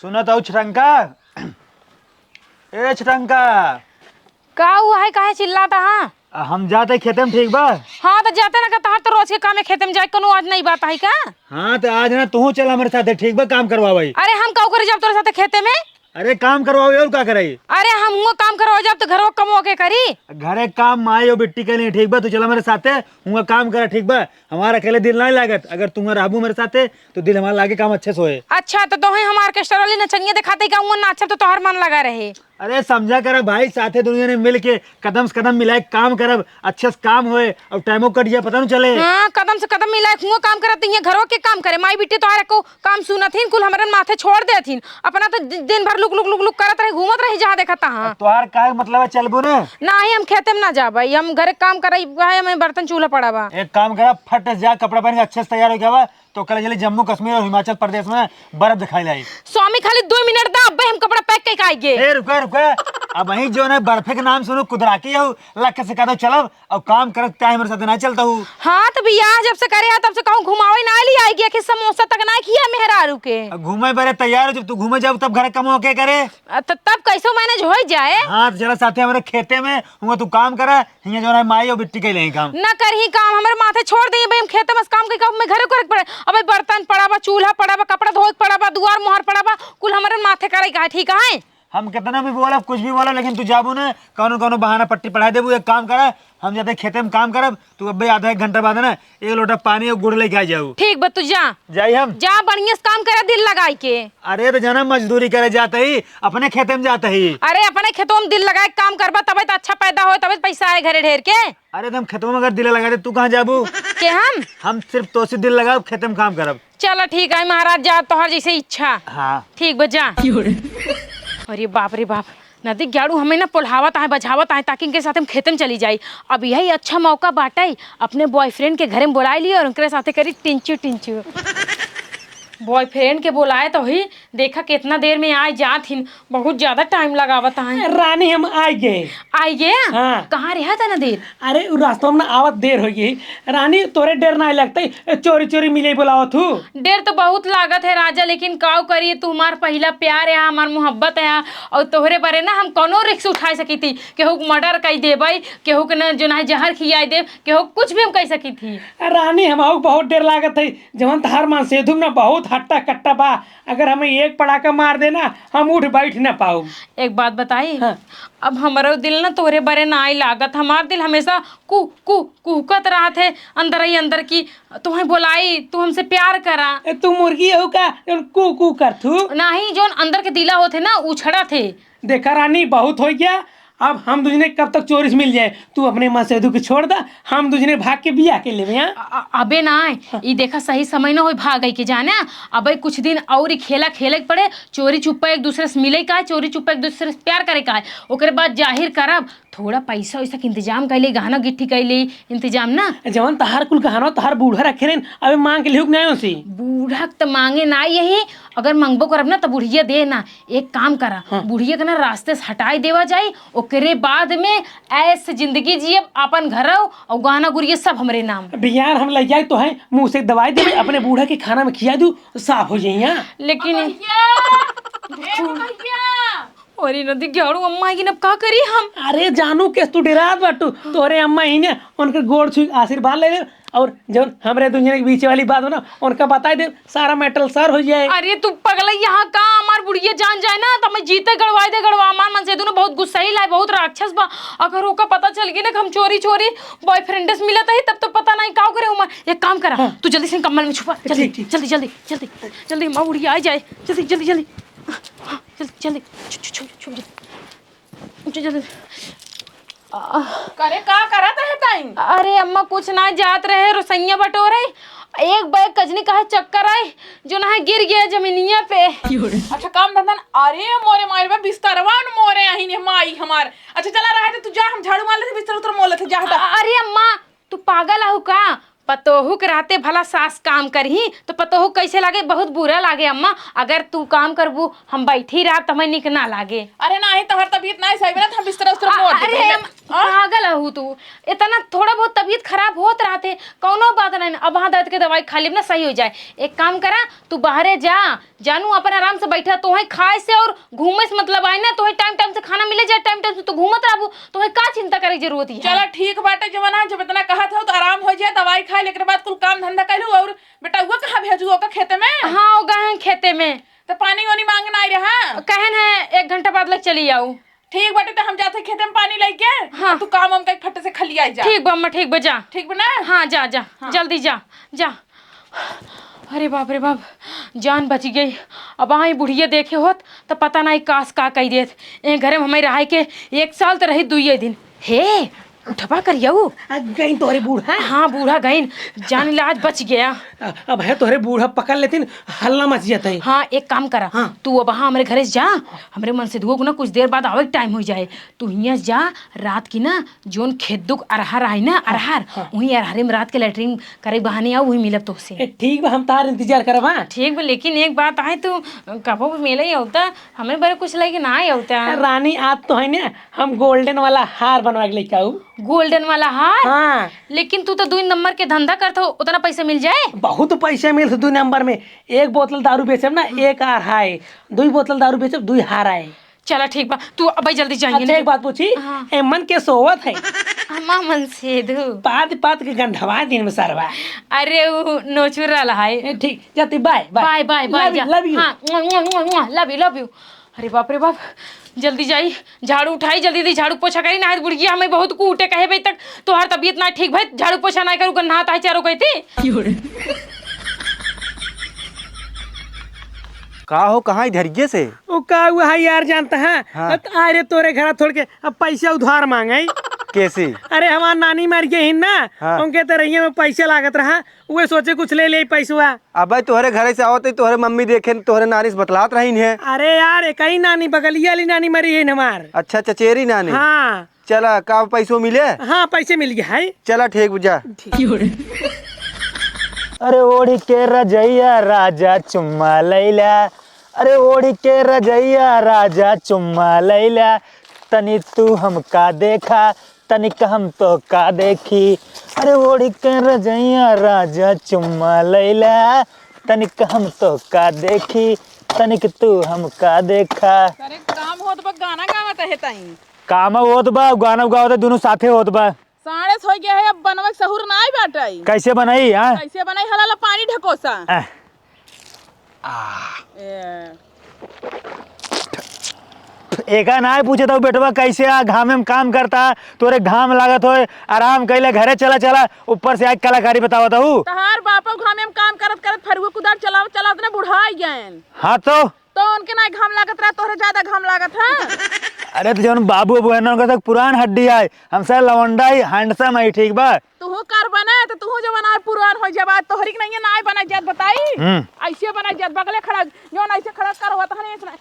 सुना तो छटंका। ए छटंका, का हुआ है? काहे चिल्लाता? हाँ हम जाते खेते में, ठीक बा? हाँ तो जाते ना कहता तो रोज के काम में खेते में जाए, कोनो आज नहीं बात है का? हाँ तो आज ना तू चल हमारे साथ, ठीक बा? काम करवा भाई। अरे हम का करे जब तोरे साथ खेते में? अरे काम करवाओ और क्या कराई? अरे हम हुआ काम करवा जब तो घर कम होके करी। घरे काम माई और बिट्टी के लिए, ठीक बा? तू चल हमारे साथ हुआ काम करा, ठीक बा? हमारा अकेले दिल नहीं लागत, अगर तुम रहबू मेरे साथ तो दिल हमारा लागे, काम अच्छे से होए। अच्छा तो तोहे हम ऑर्केस्ट्रा वाली नचनिया दिखाते का हुआ नाचब तो तोहर मन लगा रहे। अरे समझा कर भाई, साथे दुनिया ने मिल के कदम से कदम मिलाए काम करब, अच्छे से काम होए और टाइमो कट जाए, पता नहीं चले। हाँ कदम से कदम मिलाए हुआ काम करत है, घरों के काम करे। माई बिट्टी तोहरे को काम सुनथिन, कुल हमारे माथे छोड़ देथिन, अपना तो दिन भर लुक लुक लुक लुक करत रहे, घूमत रही जहाँ देखता। हाँ तोहार का मतलब है, चलबो ना? नहीं हम खेते में ना जाबई, हम घरे काम करई, हमें बर्तन चूल्हा पड़ा बा। एक काम करा, फट से जा कपड़ा पहन के अच्छे से तैयार हो गया बा, तो कल चले जम्मू कश्मीर और हिमाचल प्रदेश में बर्फ दिखाई लाई। स्वामी खाली 2 मिनट दा, अब हम कपड़ा पैक करके आएंगे। ए रुका रुका, अब वही जो है बर्फे के नाम सुनो कुदरा के हो लक से कदो चलब और काम करत टाइम मेरे साथ ना चलता हूँ। हाँ तो भैया जब से करे तब से कहूँ घुमावे ना ली आएगी कि समोसा तक ना किया मेहरारू के। घूमे बरे तैयार हो, जब तू घूमे जाओ तब घर कम होके करे। तो तब कैसे मैनेज हो जाए? हाँ तो चला साथे हमारे खेते में हुआ, तू काम करा, हियां जो है माई और बिट्टी के लिए काम न कर ही काम, हमारे माथे छोड़ दिए भाई, हम खेते में काम के मैं घरे करे पड़े। अब बर्तन पड़ा बा, चूल्हा पड़ा बा, कपड़ा धोए पड़ा बा, दुआर मोहर पड़ा बा, कुल हमारे माथे करे का। ठीक है हम कितना भी बोला, कुछ भी बोला, लेकिन तू जाबू ना कौनो कौनो बहाना पट्टी पढ़ा देबू। एक काम करा, हम जाते खेते में काम करब, तू अब आधा 1 घंटा बाद ना 1 लोटा पानी और गुड़ लेके आ जाऊ। ठीक बा तू जा जाई हम जा, बढ़िया से काम करे दिल लगाई के। अरे तो जाना मजदूरी करे जाते ही, अपने खेते में जाते ही। अरे अपने खेतों में दिल लगाए काम करबा तबे तो अच्छा पैदा हो, तबे पैसा आए घरे ढेर के। अरे तो हम खेतों में अगर दिल लगा दे, तू कहाँ जाबू? के हम सिर्फ तो से दिल लगाओ, खेते में काम करब। चलो ठीक है महाराज, जा तोहर जैसे इच्छा। हाँ ठीक बा जा। अरे बाप रे बाप, नदी गाड़ू हमें ना पुल्हावत है, बझावत है, ताकि इनके साथ हम खेते में चली जाई। अब यही अच्छा मौका बाटे, अपने बॉयफ्रेंड के घर में बुला लिए और उनके साथ करी टिंचू टिंचू। बॉयफ्रेंड के बुलाए तो ही देखा कितना देर में आए जाथिन, बहुत ज्यादा टाइम लगावत है। रानी हम आई गए। आई गए? हाँ। कहाँ रहा था ना देर? अरे रास्ता में आवत देर हो गई। रानी तोरे डर नहीं लगता, चोरी चोरी मिले बुलाओ तू। देर तो बहुत लागत है राजा, लेकिन काव करिए, तू हमार पहला प्यार है, हमार मोहब्बत है, और तोहरे बारे ना हम कोनो रिक्स उठा सकी थी। केहू मर्डर कई देबई, केहू के ना जो ना जहर खियाई दे, केहू कुछ भी हम कह सकी थी। रानी हम बहुत डर लागत है, जवन तहार मान सेधुम ना बहुत हट्टा कट्टा बा, अगर हमें एक पड़ाका मार देना हम उठ बैठ ना पाऊ। एक बात बताई। हाँ। अब हमारा दिल ना तोहरे बारे ना आई लागत, हमार दिल हमेशा कु कु कुहकत रहा थे अंदर ही अंदर की, तुम्हें बुलाई, तू हमसे प्यार करा। तू मुर्गी हो का कू कू कर थू? नहीं, जो अंदर के दिला होते ना उछड़ा थे। देखा रानी बहुत हो गया, अब हम दूसरे कब तक चोरी से मिल जाए। तू अपने माँ सेधु के छोड़ दा, हम दूसरे भाग के बिया के लेवे। अबे ना ये देखा सही समय ना हो भाग गई के जाने। अबे कुछ दिन और खेला खेले के पड़े, चोरी चुप्पा एक दूसरे से मिले का है, चोरी चुप्पा एक दूसरे से प्यार करे का है, ओकरे बाद जाहिर करब। थोड़ा पैसा वैसा के इंतजाम कर ले, गहना गिट्टी कर ले इंतजाम ना। जवन तहार कुल गहना तहार बूढ़ा रखे रहे, अबे मांग के लिहुक नहीं सी। बूढ़ा तो मांगे ना यही, अगर मांगबो करब ना तो बुढ़िया दे ना। एक काम करा, हाँ। बुढ़िया के ना रास्ते से हटाई देवा जाए, ओकरे बाद में ऐसे जिंदगी जियब, अपन घर और गहना गुड़िया सब हमरे नाम। बिहार हम ले जाए तो है, मुंह से दवाई दे, अपने बूढ़ा के खाना में खिया दू, साफ हो जाइए। लेकिन अरे नदी गेड़ू अम्मा की नब का करी हम? अरे जानू के तू डरात बाटू, तोरे अम्मा ही ने उनके गोड़ छू आशीर्वाद ले ले, और जब हमरे दुनिया के बीच वाली बात हो ना उनका बता दे, सारा मेटल सर हो जाए। अरे तू पगला, यहाँ का हमार बुढ़िया जान जाए ना तो मैं जीते गड़वा दे गड़वा। हमार मन से दोनों बहुत गुस्सा ही लाए, बहुत राक्षस बा। अगर ओका पता चल गई ना हम चोरी चोरी बॉयफ्रेंड से मिला था ही, तब तो पता नहीं का करे। उमर एक काम करा, तू जल्दी से कम्बल में छुपा, जल्दी जल्दी जल्दी जल्दी जल्दी, माँ बुढ़िया आ जाए, जल्दी जल्दी जल्दी जल्दी जल्दी जल्दी। करे का करत है टाइम? अरे अम्मा कुछ ना जात रहे, रसोइया बटोरे, एक बैग कजनी का चक्कर आए जो ना गिर गया जमीनिया पे। अच्छा काम धंधा अरे मोरे मारे बा बिस्तरवा न मोरे यही ने माई हमार। अच्छा चला रहा है तो तू जा, हम झाड़ू मार लेते बिस्तर उतर मोल लेते जा। अरे अम्मा तू पागल आहू का? पतोहू के रहते भला सास काम करही तो पतोहू कैसे लागे? बहुत बुरा लागे अम्मा। अगर तू काम करबू हम बैठी रहा तो हमें निक ना लागे। अरे नहीं तोहर तबीयत नहीं सही ना, हम बिस्तर उस्तर मोड़ अरे देते। पागल हूँ तू। इतना थोड़ा बहुत तबीयत खराब होत रहते, कौनो बात नहीं। अब वहाँ दर्द के दवाई खा लेब ना सही हो जाए। एक काम करा, तू बाहरे जा, जानू अपन आराम से बैठा, तोहे खाए से और घूमे से मतलब आए ना, तोहे टाइम टाइम से खाना मिले जाए, टाइम टाइम से तू घूमत रहबू, तोहे का चिंता करे की जरूरत है। चलो ठीक बाटे जवाना, जब इतना कहा था तो आराम हो जाए, दवाई खाए लेकर बाद कुल काम धंधा कर लूँ। और बेटा वो कहाँ भेजू ओका खेते में? हाँ वो गए हैं खेते में, तो पानी वानी मांगना आई रहा। कहन है 1 घंटा बाद लग चली आऊ। ठीक बाटे, तो हम जाते खेते में पानी लेके। हाँ। तू काम हम फट से खली आई जा। ठीक बा अम्मा, ठीक बा, जा। ठीक बना? हाँ जा जा, जल्दी जा जा। अरे बाप रे बाप, जान बच गई। अब आई बुढ़िया देखे होत तो पता नहीं कास का कही देत। ए घरे में हमें रहा के 1 साल तो रही 2 दिन। हे उठवा करियऊ। गई तोहरे बूढ़ा। हाँ बूढ़ा गईन, जान इलाज बच गया। अब है तोहरे बूढ़ा पकड़ लेतिन, हल्ला मच जाता है। हाँ एक काम करा, हाँ। तू अब हाँ हमारे घरे से जा, हमारे मन से धुओ ना, कुछ देर बाद आवे टाइम हो जाए। तू यहाँ जा, रात की ना जोन खेत दुख अरहर आई ना, अरहर वहीं अरहरे में रात के लेटरिन करे बहाने आओ, वही मिलब तो से। ठीक बा, हम तार इंतजार करब। हाँ ठीक बा, लेकिन एक बात आए, तू कबो मेले ही होता, हमें बड़े कुछ लगे ना ही होता। रानी आज तो है ना, हम गोल्डन वाला हार बनवा के लेके आऊ। गोल्डन वाला हार? हाँ। लेकिन तू तो 2 नंबर के धंधा करता हो, उतना पैसा मिल जाए? बहुत पैसा मिल 2 नंबर में। 1 बोतल दारू बेचब ना 1 हार आए, 2 बोतल दारू बेचब 2 हार आए। चला ठीक बा, तू अब जल्दी जाएंगे। अच्छा एक बात पूछी, हाँ। मन के सोवत है अम्मा मन से दू पात पात के गंधवा दिन में सरवा। अरे वो नोचुरा है। ठीक जाती, बाय बाय बाय बाय, जा। Love you. हाँ लव यू। अरे बाप रे बाप, जल्दी जाई, झाड़ू उठाई, जल्दी जल्दी झाड़ू पोछा करी ना। बुढ़िया हमें बहुत कूटे कहे भाई तक तोहार तबीयत ना ठीक भाई, झाड़ू पोछा ना करू, गन्ना है चारों कहती। का हो कहाँ इधर से? वो का हुआ है यार, जानता है? हाँ। अरे तोरे घर थोड़ के अब पैसा उधार मांगे। कैसे? अरे हमार नानी मर गई ही ना। हाँ। उनके तरह में पैसा लागत रहा, वे सोचे कुछ ले ले पैसा। अब तोहरे घरे से आवत तोहरे मम्मी देखे तोहरे नानी से बतलात रही है। अरे यार एक ही नानी, बगलिया वाली नानी मरी है हमार। अच्छा चचेरी नानी। हाँ चला का पैसों मिले? हाँ पैसे मिल गया है। चला ठीक बुझा। अरे ओढ़ी के रजैया राजा चुम्मा लैला, अरे ओढ़ी के रजैया राजा चुम्मा लैला, तनी तू हमका देखा, तनिक हम तो का देखी। अरे ओढ़ी के रजैया राजा चुम्मा लैला, तनिक हम तो का देखी, तनिक तू हमका देखा। अरे काम होत बा, गाना गावत है ताई। काम होत बा, गाना गावत दोनों साथे होत बा। 6:30 हो गया है, अब बनवा सहूर ना आई बाटाई। कैसे बनाई? हाँ कैसे बनाई? हलाला पानी ढकोसा। एका ना पूछे तो बेटवा कैसे घाम में काम करता, तोरे घाम लागत हो, आराम कैले घरे चला चला, ऊपर से आज कलाकारी बतावत हूँ। तहार बापा घामे में काम करत करत फरुआ कुदार चलाव चलाव ने बुढ़ाई गए। हाँ तो उनके ना घाम लागत रहा, तोहरे ज्यादा घाम लागत है। अरे तो जौन बाबू अबू है ना, उनका तक पुरान हड्डी है, हमसे लवंडा ही हैंडसम है, ठीक बा। तू कर बने तो तू जो बना पुरान हो जा, बात तोहरी नहीं है, ना बना जात बताई। ऐसे बना जात, बगले खड़ा जौन ऐसे खड़ा कर हुआ था ना,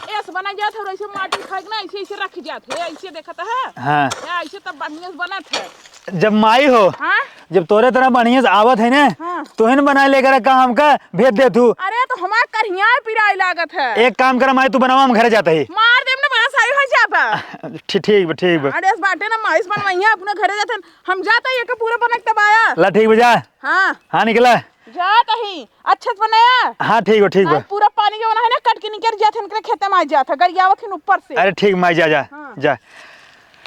ऐसे बना जात है, ऐसे माटी खाए ना ऐसे ऐसे रख जात है, ऐसे देखता है। हाँ ऐसे तब बढ़िया बनत है। जब माई हो, हाँ? जब तोरे तरह बढ़िया से आवत है ना, हाँ। तोहन बना लेकर का हमका भेज दे तू। अरे तो हमार करिया पिराई लागत है। एक काम कर माई, तू बनावा, हम घरे जाते ही। मार देब ना, बड़ा सारी हो जाता। ठीक बा ठीक बा। अरे इस बाटे ना माइस बनवाइया, अपने घरे जाते हम जाता ये का पूरा बनक तबाया। ला ठीक बजा। हाँ हाँ निकला जाता ही अच्छे से बनाया। हाँ ठीक बा। आज पूरा पानी जो बना है ना, कट के निकल जाते इनके खेते में आ जाता, गरियावत हिन ऊपर से। अरे ठीक माई, जा जा हाँ। जा।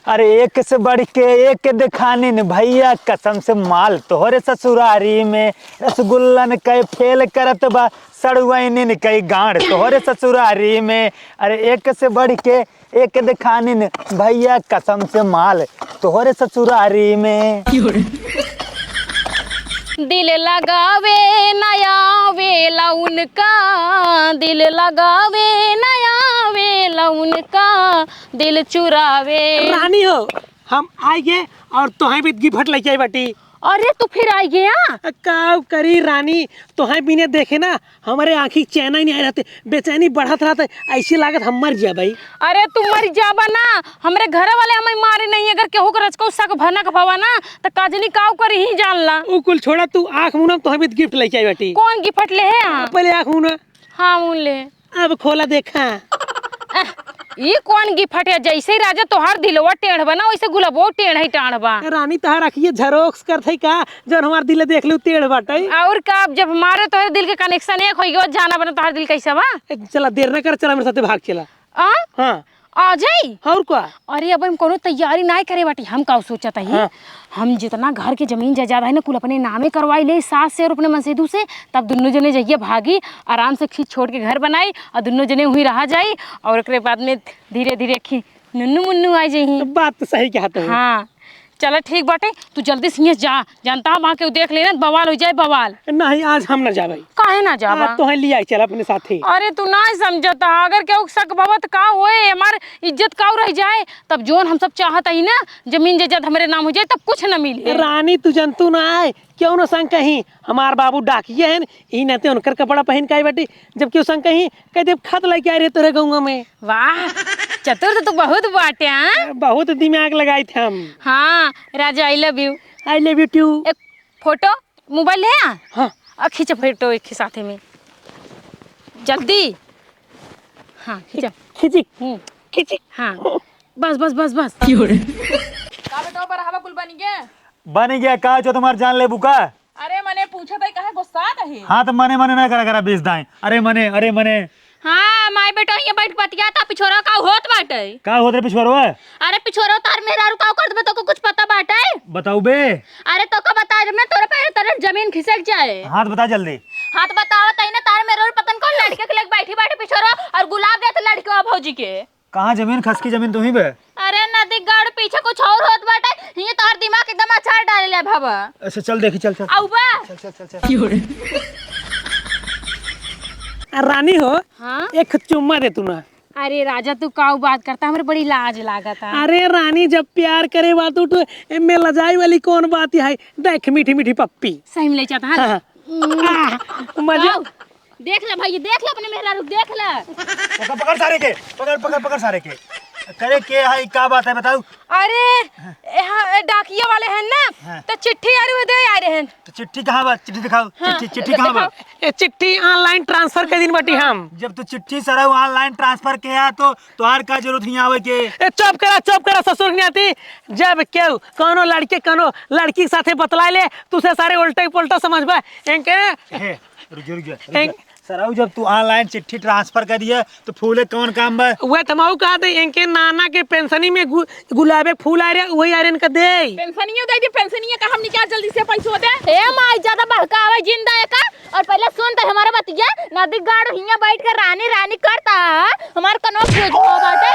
अरे एक से बढ़ के एक दिखाने न भैया, कसम से माल तोहरे ससुरारी में, रसगुल्लन कई फेल करत बा, सड़ुआइन कई गांड तोहरे ससुरारी में। अरे एक से बढ़ के एक दिखाने न भैया, कसम से माल तोहरे ससुरारी में। दिल लगावे नया वेला उनका, दिल लगावे नया वेला उनका, दिल चुरावे। रानी हो, हम आए गए और तोहें भी गिफ्ट लेके आई बाटी। अरे तू फिर आई गया? काव करी रानी, तोहें बिने देखे ना हमारे आँखी चैन ही नहीं आ रहते, बेचैनी बढ़त रहते, ऐसी लागत हम मर जा भाई। अरे तू मर जाबा ना, हमरे घर वाले हमें मारे नहीं, अगर केहू के रचको सक भनक भवा ना तो काजनी काव करी ही जान ला। उ कुल छोड़ा, तू आँख मुना, तोहें भी गिफ्ट लेके आई बाटी। कौन गिफ्ट ले है? पहले आँख मुना। हाँ मुन ले। अब खोला देखा। ई कौन गिफ्ट है? जैसे राजा तोहार दिलवा टेढ़ बना वैसे गुलाबो टेढ़ ही टाढ़ बा। रानी तहार रखिए झरोक्स कर थई का जब हमार दिल देख लू टेढ़ बाटे। और का जब हमारे तोहरे दिल के कनेक्शन एक होई गयो जाना बना तोहार दिल कैसा बा? चला देर न कर, चला मेरे साथे भाग चला। आ हाँ आ जाई। और का? अरे अब हम कोनो तैयारी नहीं करे बाटी। हम का सोचत ही हाँ। हम जितना घर के जमीन जायदाद है ना कुल अपने नामे करवाई ले सास से और अपने मनसेदू से, तब दोनों जने जइए भागी आराम से खींच छोड़ के घर बनाई और दोनों जने वहीं रहा जाई और एकरे बाद में धीरे धीरे नुन्नू मुन्नू आ जाई। बात तो सही कहते हैं। हाँ चलो ठीक बाटे, तू जल्दी से जा, जानता वहाँ के देख लेना बवाल हो जाए बवाल। नहीं आज हम न जाबे। काहे ना जाबा? तो है लिया चल अपने साथे। अरे तू ना समझता, अगर केहू शक भवत का होए हमार इज्जत का रह जाए, तब जोन हम सब चाहत ही ना जमीन जायदाद हमारे नाम हो जाए तब कुछ न मिले। रानी तू जंतु ना आए क्यों न संग कहीं हमार बाबू डाकिए हैं ई नते उनकर कपड़ा पहन के आई बेटी, जब क्यों संग कहीं कह दे खत लेके आ रहे तोरे गाँव में। वाह चतुर तो तू बहुत बाटे। हाँ बहुत दिमाग लगाए थे हम। हाँ Raja I love you. I love you too. एक फोटो मोबाइल है? हाँ खींच फोटो एक साथे में जल्दी। हाँ खींच। खिची खिची। हाँ बस बस बस बस। का बेटा बराबर कुल बन गया? बन गया का जो तुम्हार जान ले बुका। अरे मने पूछा था काहे गुस्सा है? हाँ तो मने मने ना करा बेच दाएं। अरे मने हाँ माय बेटा ये बैठ बतिया था पिछोरा का होत बाटे। का होत रे पिछवारवा? अरे पिछोरा तार मेरा रुकाव कर दे तो को कुछ पता बाटे? बताऊ बे। अरे तो का बता जब ना तोरे पे तरह जमीन खिसक जाए। हाँ तो बता जल्दी। हाँ तो बताओ तई ना तार मेरे पतन कौन लड़के के लेके बैठी बैठी पिछोरा और गुलाब देते लड़के भौजी के। कहाँ जमीन खसकी जमीन तुम्ही बे? अरे नदी गढ़ पीछे कुछ और होत बाटे, ये तार दिमाग एकदम अच्छा डाले ले बाबा। अच्छा चल देखी चल आऊ बा। चल। रानी हो हाँ एक चुम्मा दे तू ना। अरे राजा तू काऊ बात करता, हमारे बड़ी लाज लागत है। अरे रानी जब प्यार करे बात तो एमे लजाई वाली कौन बात है? देख मीठी मीठी पप्पी। सही में ले जाता है। हाँ। मजा देख ले भाई देख ले अपने मेहरा रुक देख ले। पकड़ सारे के पकड़ सारे के। करे के है का बात है बताऊ? अरे डाकिया वाले हैं ना। हाँ। तो चिट्ठी आ रहे हैं। तो चिट्ठी कहाँ बा? चिट्ठी दिखाओ। हाँ, चिट्ठी कहाँ बा? चिट्ठी ऑनलाइन ट्रांसफर के दिन बटी हम। जब तू चिट्ठी सर ऑनलाइन ट्रांसफर के है तो तोहार का जरूरत नहीं आवे के। चुप करा ससुर नहीं आती। जब क्यों कोनो लड़के कोनो लड़की के साथे बतला ले तुसे सारे उल्टा पुल्टा समझ बा इनके। रुक जा सराऊ, जब तू ऑनलाइन चिट्ठी ट्रांसफर कर दिया तो फूले कौन काम बा? वह तमाऊ कहा दे इनके नाना के पेंशनी में गुलाबे फूल आ रहे वही आ रहे इनका दे। पेंशनिया दे दी, पेंशनिया का हम निकाल जल्दी से पैसा दे। ए माई ज्यादा बहकावा जिंदा है का? और पहले सुन तो हमारा बतिया नदी गाड़ हिया बैठ कर रानी रानी करता हमार कनो खोज हो बाटे।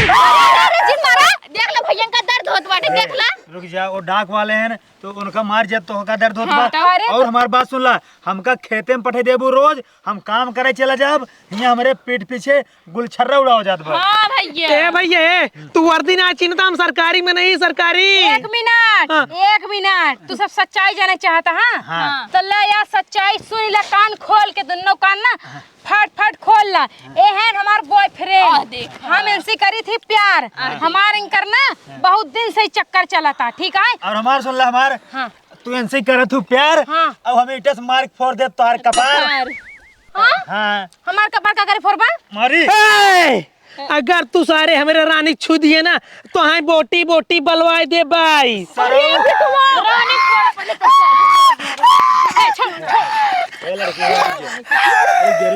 अरे जिन मारा देख ले भैया का दर्द होत बाटे देख ले। रुक जा, वो डाक वाले हैं तो उनका मार जब तो का दर्द होता हाँ, बा। और हमारी बात सुन ला, हमका खेते में पठे देबू रोज, हम काम करे चला जाब, यहाँ हमारे पीठ पीछे गुलछर्रा उड़ा हो जात बा। हां भैया ए भैया तू वर्दी ना चिन्हता, हम सरकारी में नहीं सरकारी। एक मिनट हाँ। एक मिनट, तू सब सच्चाई जाने चाहता? हाँ। तो ले या सच्चाई सुन ले, कान खोल के दोनों कान ना फट फट खोल ला। ए है हमार बॉयफ्रेंड, हम इनसे करी थी प्यार, हमार इनकर ना बहुत दिन से चक्कर चला था, ठीक है? और हमार सुन ला, हमार हाँ। तू इनसे करत तू प्यार। हाँ। अब हमें इटस मार्क फोड़ दे तोहार कपार। हाँ? हाँ हमार कपार का करे फोरबा? मारी। अगर तू सारे हमारे रानी छू दिए ना तो हाँ बोटी बोटी बलवाए दे भाई। रानी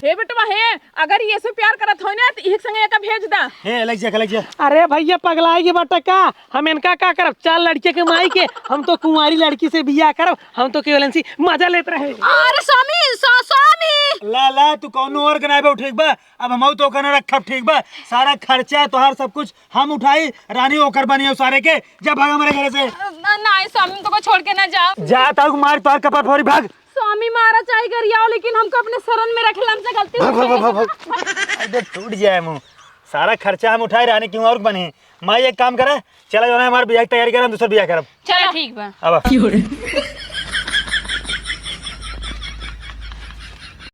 हे बेटवा हे, अगर ये से प्यार करत हो ना तो एक संगे का भेज दा। हे अलग जा। अरे भैया पगलाएगी बटा का, हम इनका का करब? चार लड़के के माई के हम तो कुंवारी लड़की से बियाह करब, हम तो केवल इनसी मजा लेते रहे। अरे स्वामी स्वामी ला तू कौनो और गनाए बा ठीक बा। अब हम तो कने रखब ठीक बा, सारा खर्चा तोहार सब कुछ हम उठाई, रानी ओकर बनी सारे के। जब भाग हमारे घर से। नहीं स्वामी को छोड़ के ना जाओ। जा ताऊ मार तोहार कपार फोड़ी, भाग। स्वामी मारा चाहे गरियाओ लेकिन हमको अपने शरण में रखे, हमसे गलती हो गई। अरे टूट जाए मुंह, सारा खर्चा हम उठाए, रानी क्यों और बनी। मैं एक काम करे, चला जो है हमारे बियाह की तैयारी कर, हम दूसरा बियाह करब। चलो ठीक बा। अब